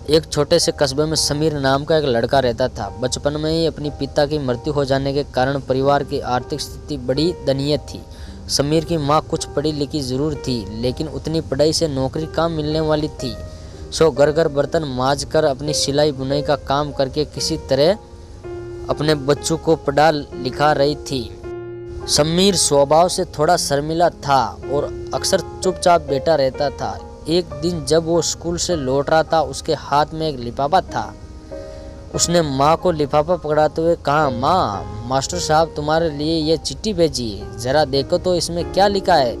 एक छोटे से कस्बे में समीर नाम का एक लड़का रहता था। बचपन में ही अपनी पिता की मृत्यु हो जाने के कारण परिवार की आर्थिक स्थिति बड़ी दयनीय थी। समीर की माँ कुछ पढ़ी लिखी जरूर थी, लेकिन उतनी पढ़ाई से नौकरी कहाँ मिलने वाली थी। सो घर घर बर्तन मांज कर अपनी सिलाई बुनाई का काम करके किसी तरह अपने बच्चों को पढ़ा लिखा रही थी। समीर स्वभाव से थोड़ा शर्मिला था और अक्सर चुपचाप बैठा रहता था। एक दिन जब वो स्कूल से लौट रहा था, उसके हाथ में एक लिफाफा था। उसने माँ को लिफाफा पकड़ाते हुए कहा, माँ, मास्टर साहब तुम्हारे लिए ये चिट्ठी भेजी है, जरा देखो तो इसमें क्या लिखा है।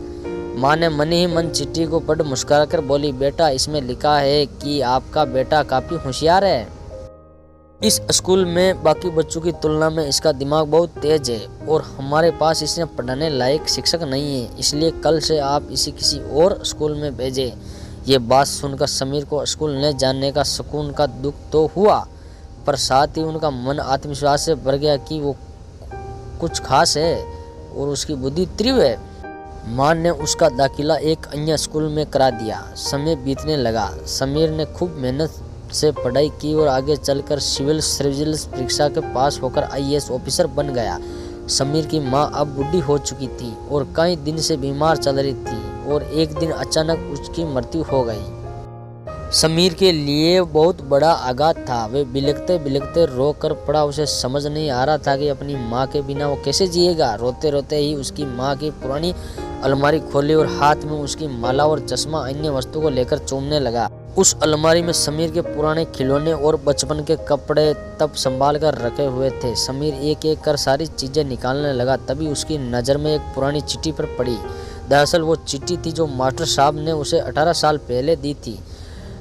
माँ ने मन ही मन चिट्ठी को पढ़ मुस्कुराकर बोली, बेटा, इसमें लिखा है कि आपका बेटा काफी होशियार है। इस स्कूल में बाकी बच्चों की तुलना में इसका दिमाग बहुत तेज है और हमारे पास इसे पढ़ाने लायक शिक्षक नहीं है, इसलिए कल से आप इसे किसी और स्कूल में भेजें। ये बात सुनकर समीर को स्कूल न जाने का सुकून का दुख तो हुआ, पर साथ ही उनका मन आत्मविश्वास से भर गया कि वो कुछ खास है और उसकी बुद्धि तीव्र है। माँ ने उसका दाखिला एक अन्य स्कूल में करा दिया। समय बीतने लगा। समीर ने खूब मेहनत से पढ़ाई की और आगे चलकर सिविल सर्विस परीक्षा के पास होकर आईएएस ऑफिसर बन गया। समीर की माँ अब बूढ़ी हो चुकी थी और कई दिन से बीमार चल रही थी और एक दिन अचानक उसकी मृत्यु हो गई। समीर के लिए बहुत बड़ा आघात था। वे बिलखते बिलखते रो कर पड़ा। उसे समझ नहीं आ रहा था कि अपनी माँ के बिना वो कैसे जिएगा। रोते रोते ही उसकी माँ की पुरानी अलमारी खोली और हाथ में उसकी माला और चश्मा अन्य वस्तु को लेकर चूमने लगा। उस अलमारी में समीर के पुराने खिलौने और बचपन के कपड़े तब संभाल कर रखे हुए थे। समीर एक एक कर सारी चीजें निकालने लगा, तभी उसकी नज़र में एक पुरानी चिट्ठी पर पड़ी। दरअसल वो चिट्ठी थी जो मास्टर साहब ने उसे 18 साल पहले दी थी।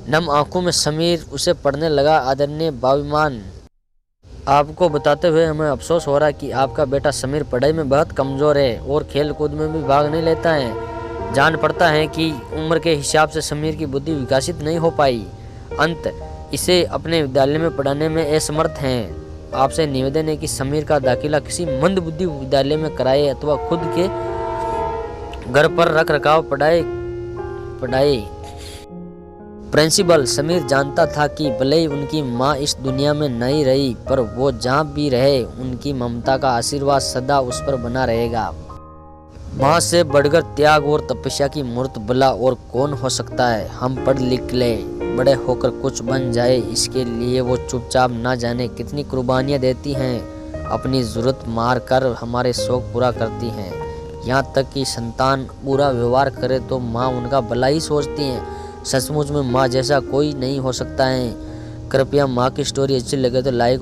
नम आंखों में समीर उसे पढ़ने लगा। आदरणीय बाबूमान, आपको बताते हुए हमें अफसोस हो रहा है कि आपका बेटा समीर पढ़ाई में बहुत कमज़ोर है और खेल कूद में भी भाग नहीं लेता है। जान पड़ता है कि उम्र के हिसाब से समीर की बुद्धि विकसित नहीं हो पाई। अंत इसे अपने विद्यालय में पढ़ाने में असमर्थ हैं। आपसे निवेदन है कि समीर का दाखिला किसी मंदबुद्धि विद्यालय में कराए अथवा खुद के घर पर रख रखाव पढ़ाए। प्रिंसिपल समीर जानता था कि भले ही उनकी माँ इस दुनिया में नहीं रही, पर वो जहाँ भी रहे उनकी ममता का आशीर्वाद सदा उस पर बना रहेगा। माँ से बढ़कर त्याग और तपस्या की मूर्त भला और कौन हो सकता है। हम पढ़ लिख ले, बड़े होकर कुछ बन जाए, इसके लिए वो चुपचाप ना जाने कितनी कुर्बानियाँ देती हैं। अपनी जरूरत मार कर हमारे शौक पूरा करती हैं। यहाँ तक कि संतान बुरा व्यवहार करे तो माँ उनका भला ही सोचती हैं। सचमुच में माँ जैसा कोई नहीं हो सकता है। कृपया माँ की स्टोरी अच्छी लगे तो लाइक